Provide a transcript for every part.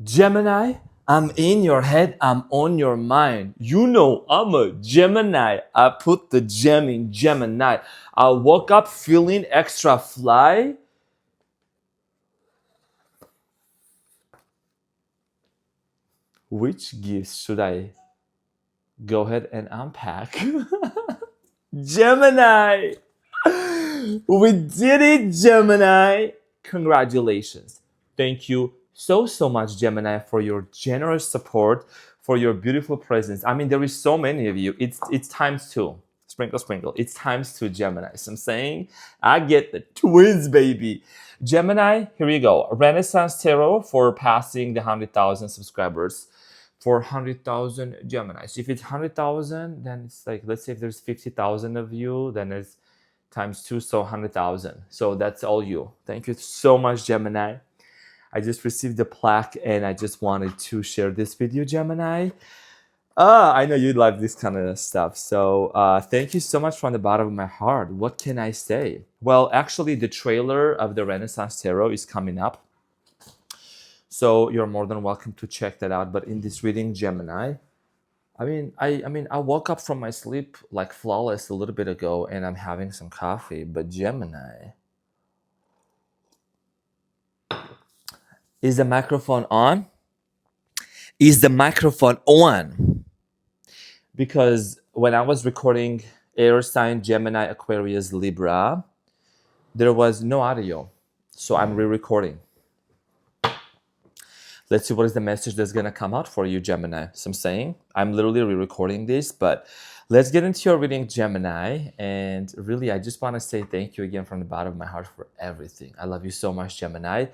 Gemini, I'm in your head, I'm on your mind. You know I'm a Gemini. I put the gem in Gemini. I woke up feeling extra fly. Which gifts should I go ahead and unpack? Gemini! We did it, Gemini! Congratulations. Thank you so much, Gemini, for your generous support, for your beautiful presence. I mean, there is so many of you. It's times two. Sprinkle, sprinkle. It's times two, Gemini. So I'm saying I get the twins, baby. Gemini, here you go. Renaissance Tarot for passing the 100,000 subscribers for 100,000 Geminis. If it's 100,000, then it's like, let's say if there's 50,000 of you, then it's times two, so 100,000. So that's all you. Thank you so much, Gemini. I just received the plaque and I just wanted to share this with you, Gemini. I know you love this kind of stuff. So thank you so much from the bottom of my heart. What can I say? Well, actually, the trailer of the Renaissance Tarot is coming up. So you're more than welcome to check that out. But in this reading, Gemini, I woke up from my sleep like flawless a little bit ago, and I'm having some coffee. But Gemini, is the microphone on? Is the microphone on? Because when I was recording air sign Gemini, Aquarius, Libra, there was no audio, so I'm re-recording. Let's see what is the message that's going to come out for you, Gemini. So I'm saying I'm literally re-recording this, but let's get into your reading, Gemini. And really, I just want to say thank you again from the bottom of my heart for everything. I love you so much, Gemini.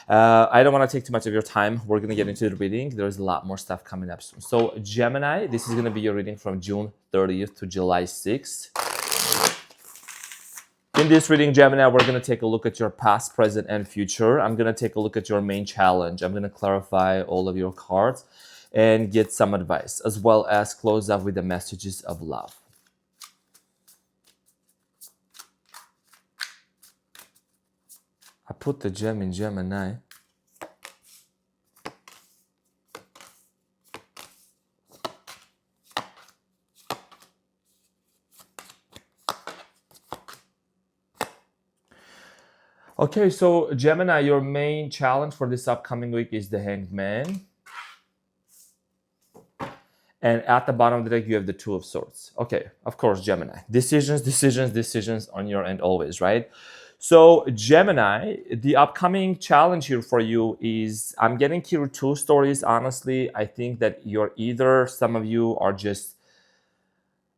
I don't want to take too much of your time. We're going to get into the reading. There's a lot more stuff coming up soon. So Gemini, this is going to be your reading from June 30th to July 6th. In this reading, Gemini, we're going to take a look at your past, present, and future. I'm going to take a look at your main challenge. I'm going to clarify all of your cards and get some advice, as well as close up with the messages of love. I put the gem in Gemini. Okay, so Gemini, your main challenge for this upcoming week is the Hanged Man. And at the bottom of the deck, you have the Two of Swords. Okay, of course, Gemini. Decisions on your end always, right? So Gemini, the upcoming challenge here for you is, I'm getting here two stories. Honestly, I think that some of you are just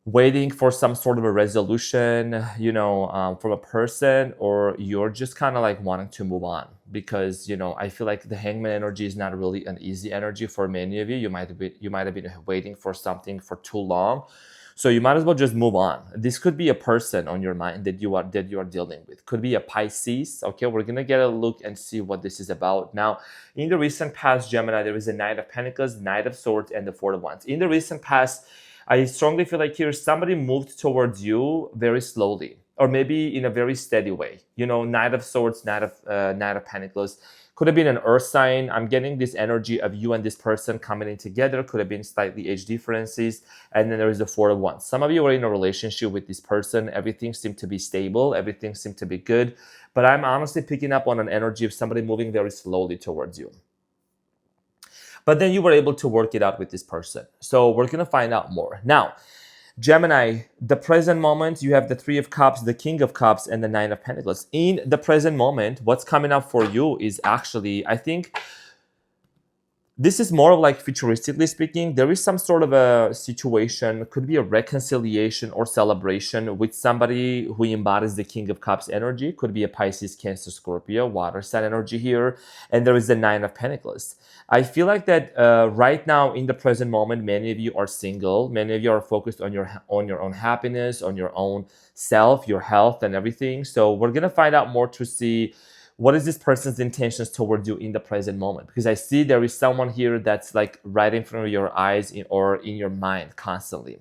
waiting for some sort of a resolution, from a person, or you're just kind of like wanting to move on because, I feel like the Hangman energy is not really an easy energy for many of you. You might have been waiting for something for too long. So you might as well just move on. This could be a person on your mind that you are dealing with. Could be a Pisces. Okay, we're gonna get a look and see what this is about. Now, in the recent past, Gemini, there is a Knight of Pentacles, Knight of Swords, and the Four of Wands. In the recent past, I strongly feel like here somebody moved towards you very slowly, or maybe in a very steady way. Knight of Swords, Knight of Pentacles. Could have been an earth sign. I'm getting this energy of you and this person coming in together. Could have been slightly age differences. And then there is the Four of Wands. Some of you are in a relationship with this person. Everything seemed to be stable. Everything seemed to be good. But I'm honestly picking up on an energy of somebody moving very slowly towards you. But then you were able to work it out with this person. So we're going to find out more. Now, Gemini, the present moment, you have the Three of Cups, the King of Cups, and the Nine of Pentacles. In the present moment, what's coming up for you is actually, I think, this is more of like futuristically speaking, there is some sort of a situation, could be a reconciliation or celebration with somebody who embodies the King of Cups energy. Could be a Pisces, Cancer, Scorpio, water sign energy here. And there is the Nine of Pentacles. I feel like that right now in the present moment, many of you are single. Many of you are focused on your own happiness, on your own self, your health and everything. So we're going to find out more to see what is this person's intentions towards you in the present moment? Because I see there is someone here that's like right in front of your eyes or in your mind constantly.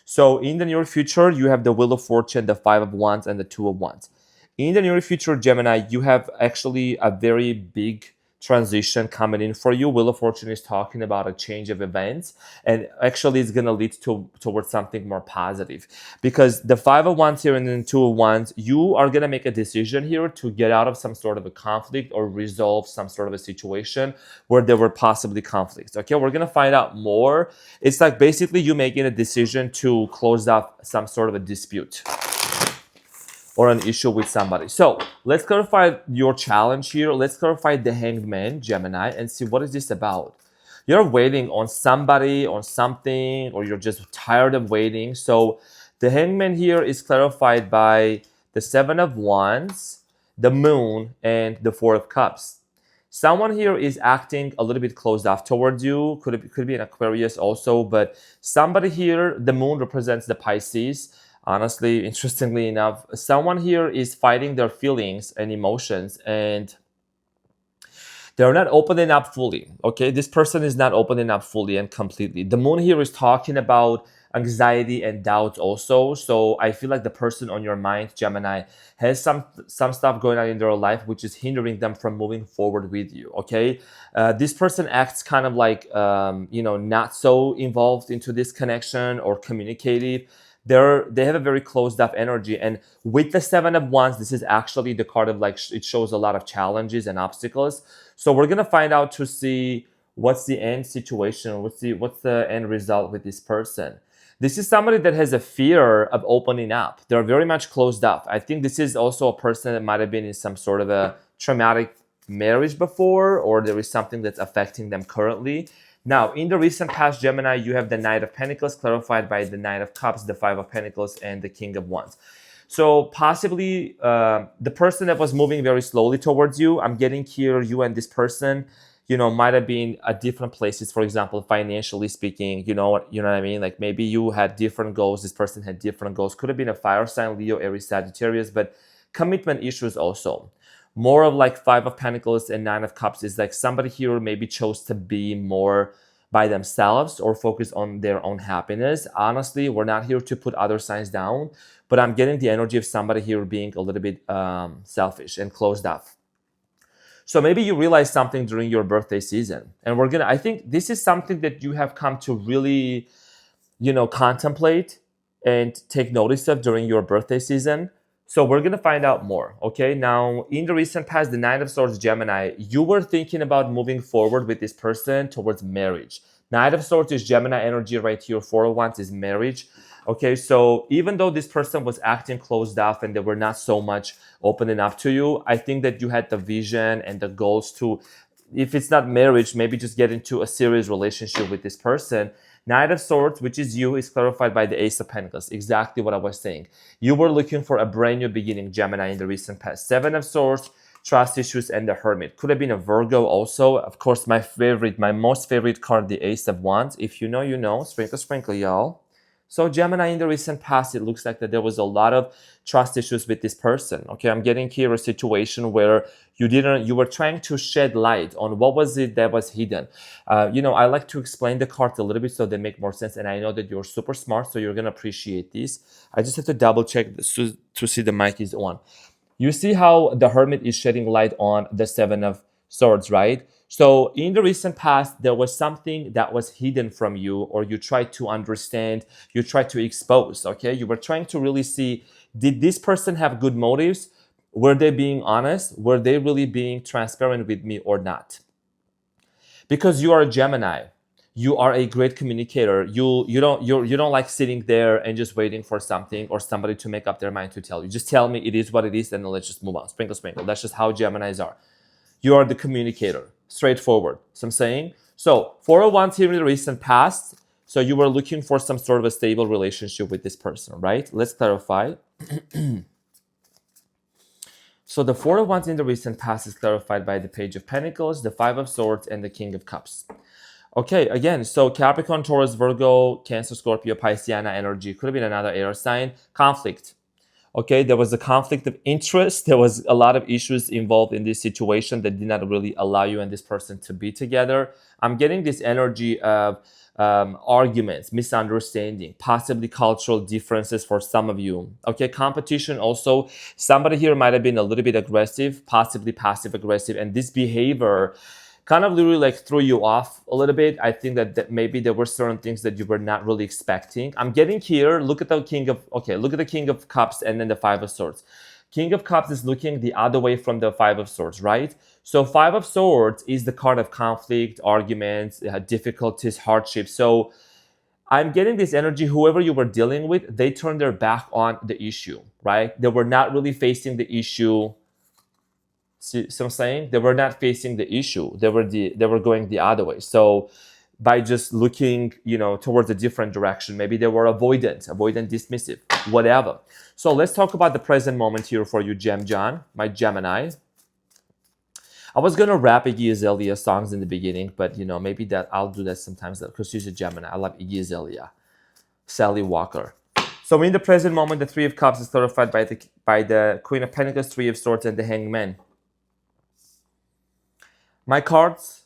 So in the near future, you have the Wheel of Fortune, the Five of Wands, and the Two of Wands. In the near future, Gemini, you have actually a very big transition coming in for you. Wheel of Fortune is talking about a change of events, and actually it's going to lead towards something more positive, because the 5 of Wands here and then 2 of Wands, you are going to make a decision here to get out of some sort of a conflict or resolve some sort of a situation where there were possibly conflicts. Okay, we're going to find out more. It's like basically you making a decision to close up some sort of a dispute or an issue with somebody. So let's clarify your challenge here. Let's clarify the Hanged Man, Gemini, and see what is this about. You're waiting on somebody, on something, or you're just tired of waiting. So the Hanged Man here is clarified by the 7 of Wands, the Moon, and the 4 of Cups. Someone here is acting a little bit closed off towards you. Could be an Aquarius also, but somebody here, the Moon represents the Pisces. Honestly, interestingly enough, someone here is fighting their feelings and emotions, and they're not opening up fully. Okay, this person is not opening up fully and completely. The Moon here is talking about anxiety and doubts also. So I feel like the person on your mind, Gemini, has some stuff going on in their life which is hindering them from moving forward with you. Okay, this person acts kind of like not so involved into this connection or communicative. They have a very closed up energy, and with the 7 of Wands, this is actually the card of like it shows a lot of challenges and obstacles. So we're gonna find out to see what's the end situation, what's the end result with this person. This is somebody that has a fear of opening up. They're very much closed up. I think this is also a person that might have been in some sort of a traumatic marriage before, or there is something that's affecting them currently. Now, in the recent past, Gemini, you have the Knight of Pentacles clarified by the Knight of Cups, the 5 of Pentacles, and the King of Wands. So possibly the person that was moving very slowly towards you, I'm getting here, you and this person, might have been at different places. For example, financially speaking, you know what I mean? Like maybe you had different goals, this person had different goals. Could have been a fire sign, Leo, Aries, Sagittarius, but commitment issues also. More of like 5 of Pentacles and 9 of Cups is like somebody here maybe chose to be more by themselves or focus on their own happiness. Honestly, we're not here to put other signs down, but I'm getting the energy of somebody here being a little bit selfish and closed off. So maybe you realize something during your birthday season, and I think this is something that you have come to really, contemplate and take notice of during your birthday season. So we're going to find out more, okay? Now, in the recent past, the Knight of Swords, Gemini, you were thinking about moving forward with this person towards marriage. Knight of Swords is Gemini energy right here. 4 of Wands is marriage. Okay, so even though this person was acting closed off and they were not so much opening up to you, I think that you had the vision and the goals to, if it's not marriage, maybe just get into a serious relationship with this person. Knight of Swords, which is you, is clarified by the Ace of Pentacles. Exactly what I was saying. You were looking for a brand new beginning, Gemini, in the recent past. 7 of Swords, trust issues, and the Hermit. Could have been a Virgo also. Of course, my most favorite card, the Ace of Wands. If you know, you know. Sprinkle, sprinkle, y'all. So Gemini, in the recent past, it looks like that there was a lot of trust issues with this person. Okay, I'm getting here a situation where you were trying to shed light on what was it that was hidden. I like to explain the cards a little bit so they make more sense. And I know that you're super smart, so you're going to appreciate this. I just have to double check to see the mic is on. You see how the Hermit is shedding light on the 7 of Swords, right? So in the recent past, there was something that was hidden from you, or you tried to understand, you tried to expose, okay? You were trying to really see, did this person have good motives? Were they being honest? Were they really being transparent with me or not? Because you are a Gemini, you are a great communicator. You don't like sitting there and just waiting for something or somebody to make up their mind to tell you. Just tell me it is what it is, and then let's just move on. Sprinkle, sprinkle. That's just how Geminis are. You are the communicator, straightforward. So I'm saying, so 4 of Wands here in the recent past. So you were looking for some sort of a stable relationship with this person, right? Let's clarify. So the 4 of Wands in the recent past is clarified by the Page of Pentacles, the 5 of Swords, and the King of Cups. Okay, again, so Capricorn, Taurus, Virgo, Cancer, Scorpio, Pisceana energy. Could have been another air sign. Conflict. Okay, there was a conflict of interest. There was a lot of issues involved in this situation that did not really allow you and this person to be together. I'm getting this energy of arguments, misunderstanding, possibly cultural differences for some of you. Okay, competition also. Somebody here might have been a little bit aggressive, possibly passive aggressive, and this behavior kind of literally like threw you off a little bit. I think that maybe there were certain things that you were not really expecting. I'm getting here, look at the look at the King of Cups and then the Five of Swords. King of Cups is looking the other way from the Five of Swords, right? So Five of Swords is the card of conflict, arguments, difficulties, hardships. So I'm getting this energy, whoever you were dealing with, they turned their back on the issue, right? They were not really facing the issue. See what I'm saying? They were not facing the issue. They were going the other way. So by just looking, towards a different direction, maybe they were avoidant, dismissive, whatever. So let's talk about the present moment here for you, John, my Gemini. I was gonna rap Iggy Azalea songs in the beginning, but maybe that I'll do that sometimes because she's a Gemini. I love Iggy Azalea, Sally Walker. So in the present moment, the Three of Cups is clarified by the Queen of Pentacles, Three of Swords, and the Hangman. My cards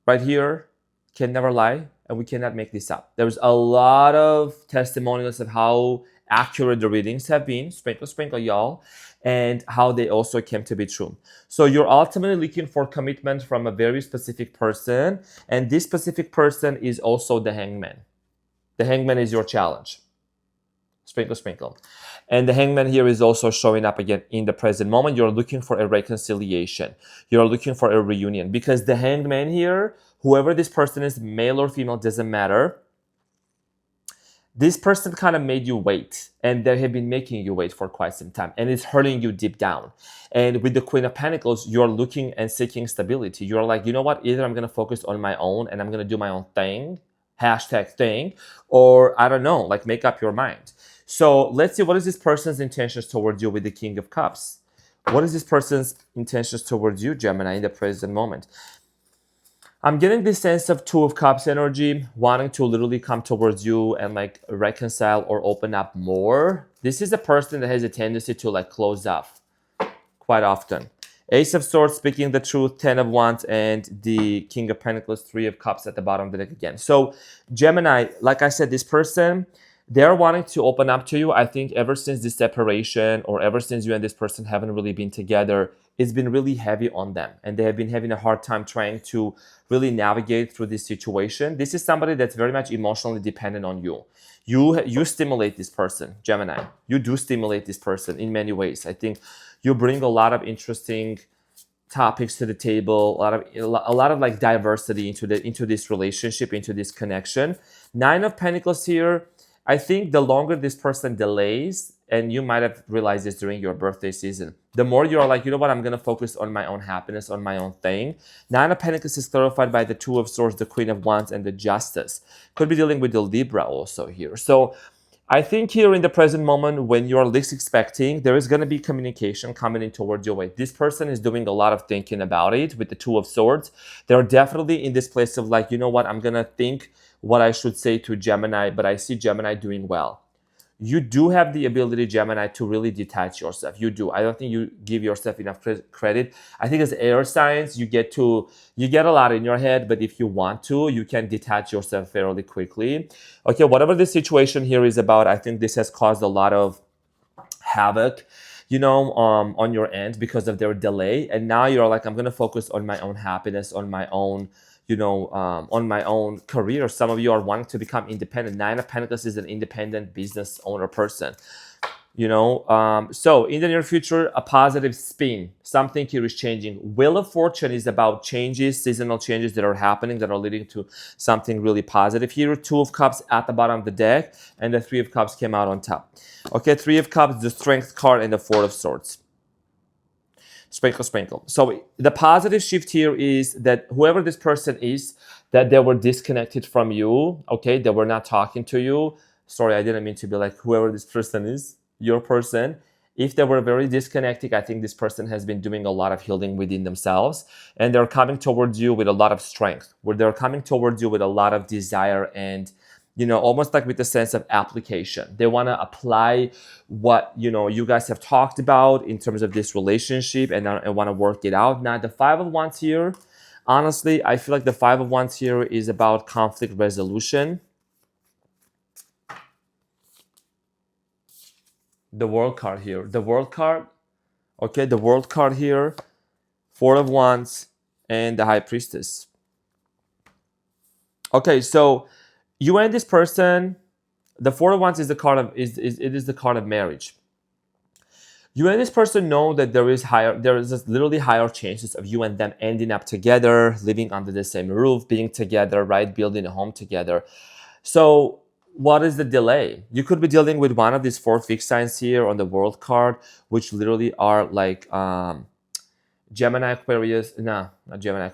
right here can never lie, and we cannot make this up. There's a lot of testimonials of how accurate the readings have been, sprinkle, y'all, and how they also came to be true. So you're ultimately looking for commitment from a very specific person, and this specific person is also the Hangman. The Hangman is your challenge. Sprinkle. And the Hangman here is also showing up again in the present moment. You're looking for a reconciliation. You're looking for a reunion because the Hangman here, whoever this person is, male or female, doesn't matter. This person kind of made you wait, and they have been making you wait for quite some time, and it's hurting you deep down. And with the Queen of Pentacles, you're looking and seeking stability. You're like, you know what? Either I'm going to focus on my own and I'm going to do my own thing, #thing, or I don't know, like make up your mind. So let's see, what is this person's intentions towards you with the King of Cups? What is this person's intentions towards you, Gemini, in the present moment? I'm getting this sense of Two of Cups energy, wanting to literally come towards you and like reconcile or open up more. This is a person that has a tendency to like close off quite often. Ace of Swords, speaking the truth, 10 of Wands, and the King of Pentacles, 3 of Cups at the bottom of the deck again. So Gemini, like I said, this person, they're wanting to open up to you. I think ever since this separation or ever since you and this person haven't really been together, it's been really heavy on them. And they have been having a hard time trying to really navigate through this situation. This is somebody that's very much emotionally dependent on you. You stimulate this person, Gemini. You do stimulate this person in many ways. I think you bring a lot of interesting topics to the table, a lot of like diversity into this relationship, into this connection. 9 of Pentacles here. I think the longer this person delays, and you might have realized this during your birthday season, the more you're like, you know what, I'm going to focus on my own happiness, on my own thing. 9 of Pentacles is clarified by the 2 of Swords, the Queen of Wands, and the Justice. Could be dealing with the Libra also here. So I think here in the present moment, when you're least expecting, there is going to be communication coming in towards your way. This person is doing a lot of thinking about it with the 2 of Swords. They're definitely in this place of like, you know what, I'm going to think what I should say to Gemini, but I see Gemini doing well. You do have the ability, Gemini, to really detach yourself. You do. I don't think you give yourself enough credit. I think as air signs, you get a lot in your head, but if you want to, you can detach yourself fairly quickly. Okay, whatever the situation here is about, I think this has caused a lot of havoc, on your end because of their delay. And now you're like, I'm going to focus on my own happiness, on my own on my own career. Some of you are wanting to become independent. 9 of Pentacles is an independent business owner person. So in the near future, a positive spin. Something here is changing. Wheel of Fortune is about changes, seasonal changes that are happening that are leading to something really positive. Here, 2 of Cups at the bottom of the deck, and the 3 of Cups came out on top. Okay, 3 of Cups, the Strength card, and the 4 of Swords. Sprinkle. So the positive shift here is that whoever this person is, that they were disconnected from you, okay? They were not talking to you. Sorry, I didn't mean to be like whoever this person is, your person. If they were very disconnected, I think this person has been doing a lot of healing within themselves, and they're coming towards you with a lot of strength, where they're coming towards you with a lot of desire and almost like with the sense of application. They want to apply what, you guys have talked about in terms of this relationship, and want to work it out. Now, the Five of Wands here, honestly, I feel like the Five of Wands here is about conflict resolution. The World card here. The World card, okay, the World card here, Four of Wands, and the High Priestess. Okay, so you and this person, the Four of Wands is the card of the card of marriage. You and this person know that there is literally higher chances of you and them ending up together, living under the same roof, being together, right? Building a home together. So what is the delay? You could be dealing with one of these four fixed signs here on the World card, which literally are like Gemini, Aquarius, no, not Gemini,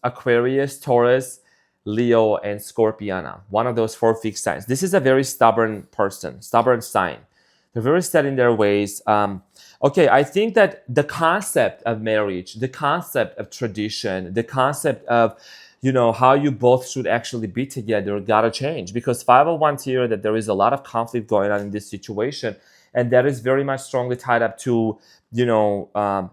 Aquarius, Taurus, Leo, and Scorpiana. One of those four fixed signs. This is a very stubborn person, stubborn sign. They're very set in their ways. Okay, I think that the concept of marriage, the concept of tradition, the concept of, how you both should actually be together gotta change, because Five of Wands here, that there is a lot of conflict going on in this situation, and that is very much strongly tied up to,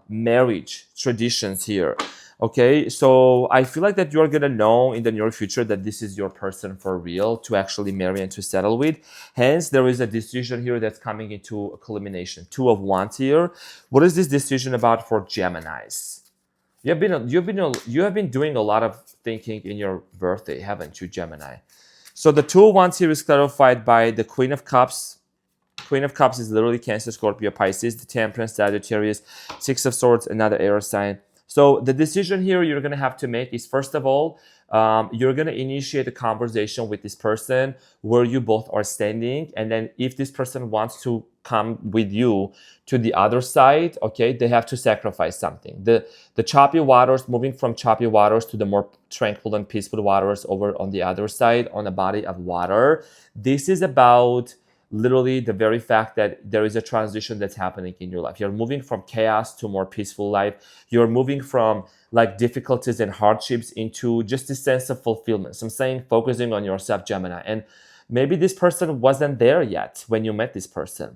marriage traditions here. Okay, so I feel like that you're gonna know in the near future that this is your person for real to actually marry and to settle with. Hence, there is a decision here that's coming into a culmination. Two of Wands here. What is this decision about for Geminis? You have been doing a lot of thinking in your birthday, haven't you, Gemini? So the Two of Wands here is clarified by the Queen of Cups. Queen of Cups is literally Cancer, Scorpio, Pisces, the Temperance, Sagittarius, Six of Swords, another air sign. So the decision here you're going to have to make is, first of all, you're going to initiate a conversation with this person where you both are standing. And then if this person wants to come with you to the other side, okay, they have to sacrifice something. The choppy waters, moving from choppy waters to the more tranquil and peaceful waters over on the other side, on a body of water. This is about literally the very fact that there is a transition that's happening in your life. You're moving from chaos to more peaceful life. You're moving from like difficulties and hardships into just a sense of fulfillment. So I'm saying focusing on yourself, Gemini. And maybe this person wasn't there yet when you met this person.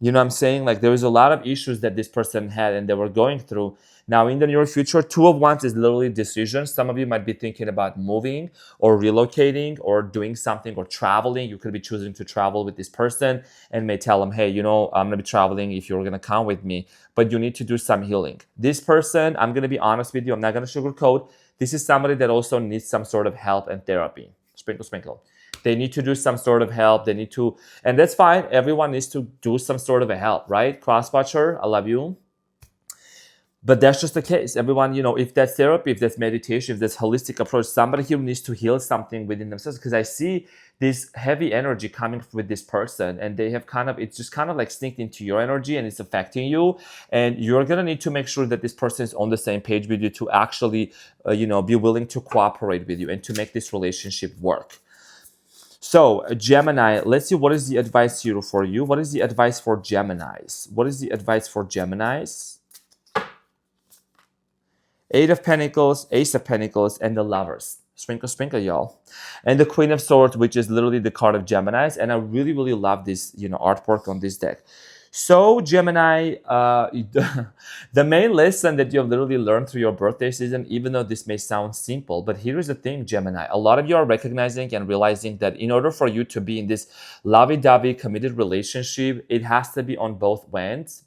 You know what I'm saying? Like there was a lot of issues that this person had and they were going through. Now in the near future, Two of Wands is literally decisions. Some of you might be thinking about moving or relocating or doing something or traveling. You could be choosing to travel with this person and may tell them, hey, I'm going to be traveling if you're going to come with me, but you need to do some healing. This person, I'm going to be honest with you, I'm not going to sugarcoat. This is somebody that also needs some sort of help and therapy. Sprinkle, sprinkle. They need to do some sort of help. They need to, and that's fine. Everyone needs to do some sort of a help, right? Crosswatcher, I love you. But that's just the case. Everyone, if that's therapy, if that's meditation, if that's holistic approach, somebody here needs to heal something within themselves. Because I see this heavy energy coming with this person, and they have it's just kind of like sneaked into your energy and it's affecting you. And you're going to need to make sure that this person is on the same page with you to actually, be willing to cooperate with you and to make this relationship work. So, Gemini, let's see what is the advice here for you. What is the advice for Geminis? What is the advice for Geminis? Eight of Pentacles, Ace of Pentacles, and the Lovers. Sprinkle, sprinkle, y'all. And the Queen of Swords, which is literally the card of Geminis. And I really, really love this, artwork on this deck. So, Gemini, the main lesson that you have literally learned through your birthday season, even though this may sound simple, but here's the thing, Gemini. A lot of you are recognizing and realizing that in order for you to be in this lovey-dovey committed relationship, it has to be on both ends,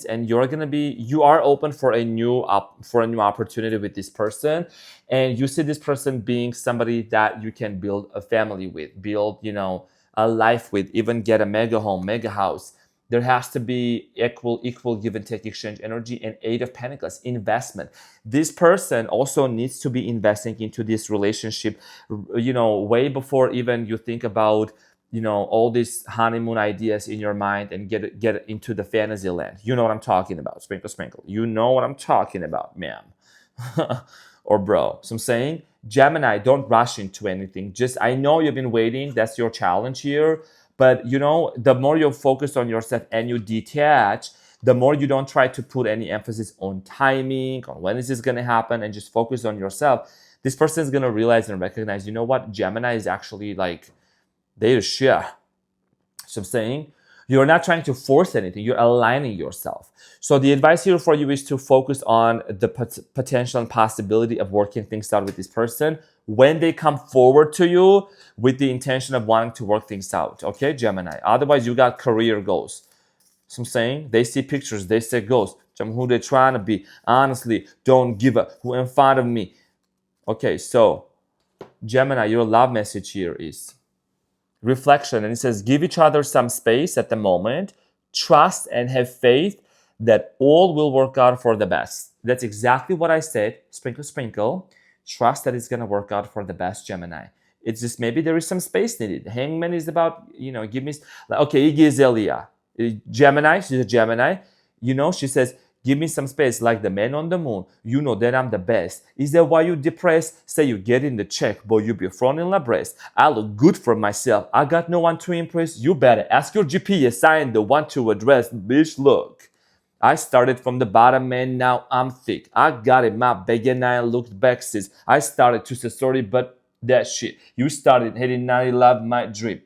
and you are open for a new opportunity with this person, and you see this person being somebody that you can build a family with, build a life with, even get a mega home, mega house. There has to be equal give and take exchange energy. And Eight of Pentacles, investment. This person also needs to be investing into this relationship, way before even you think about all these honeymoon ideas in your mind and get into the fantasy land. You know what I'm talking about. Sprinkle, sprinkle. You know what I'm talking about, ma'am. Or bro. So I'm saying, Gemini, don't rush into anything. I know you've been waiting. That's your challenge here. But the more you focus on yourself and you detach, the more you don't try to put any emphasis on timing, on when is this going to happen, and just focus on yourself, This person is going to realize and recognize, you know what, Gemini is actually like, they the shit. So I'm saying, you're not trying to force anything. You're aligning yourself. So the advice here for you is to focus on the potential and possibility of working things out with this person when they come forward to you with the intention of wanting to work things out. Okay, Gemini. Otherwise, you got career goals. So I'm saying, they see pictures, they see goals. Who they're trying to be. Honestly, don't give up. Who in front of me. Okay, so Gemini, your love message here is reflection, and it says, give each other some space at the moment, trust and have faith that all will work out for the best. That's exactly what I said. Sprinkle, sprinkle. Trust that it's going to work out for the best, Gemini. It's just maybe there is some space needed. Hangman is about, give me, okay, Iggy Azalea. Gemini, she's a Gemini. She says, give me some space, like the man on the moon. You know that I'm the best. Is that why you depressed? Say you get in the check, boy, you be front in la breast. I look good for myself. I got no one to impress. You better ask your GPS. I ain't the one to address. Bitch, look. I started from the bottom and now I'm thick. I got it, my bag, and I looked back since I started to say sorry, but that shit. You started hating, now you love my dream.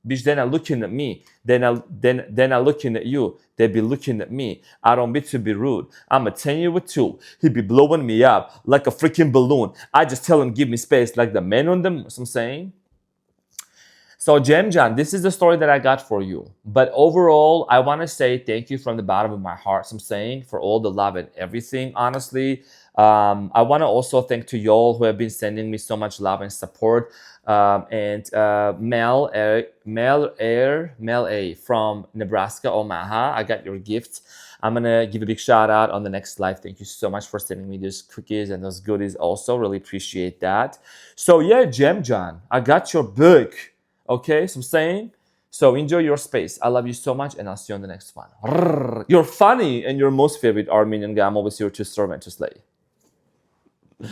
Bitch, they're not looking at me. They're not looking at you. They be looking at me. I don't mean to be rude. I'm a 10-year with two. He be blowing me up like a freaking balloon. I just tell him, give me space like the man on the moon. So I'm saying. So Gemjan, this is the story that I got for you. But overall, I want to say thank you from the bottom of my heart. So I'm saying, for all the love and everything, honestly. I want to also thank to y'all who have been sending me so much love and support. Mel A from Nebraska, Omaha. I got your gift. I'm going to give a big shout out on the next live. Thank you so much for sending me those cookies and those goodies also. Really appreciate that. So yeah, Gemjan, I got your book. Okay, so I'm saying, so enjoy your space. I love you so much, and I'll see you on the next one. You're funny, and your most favorite Armenian guy. I'm always here to serve and to slay.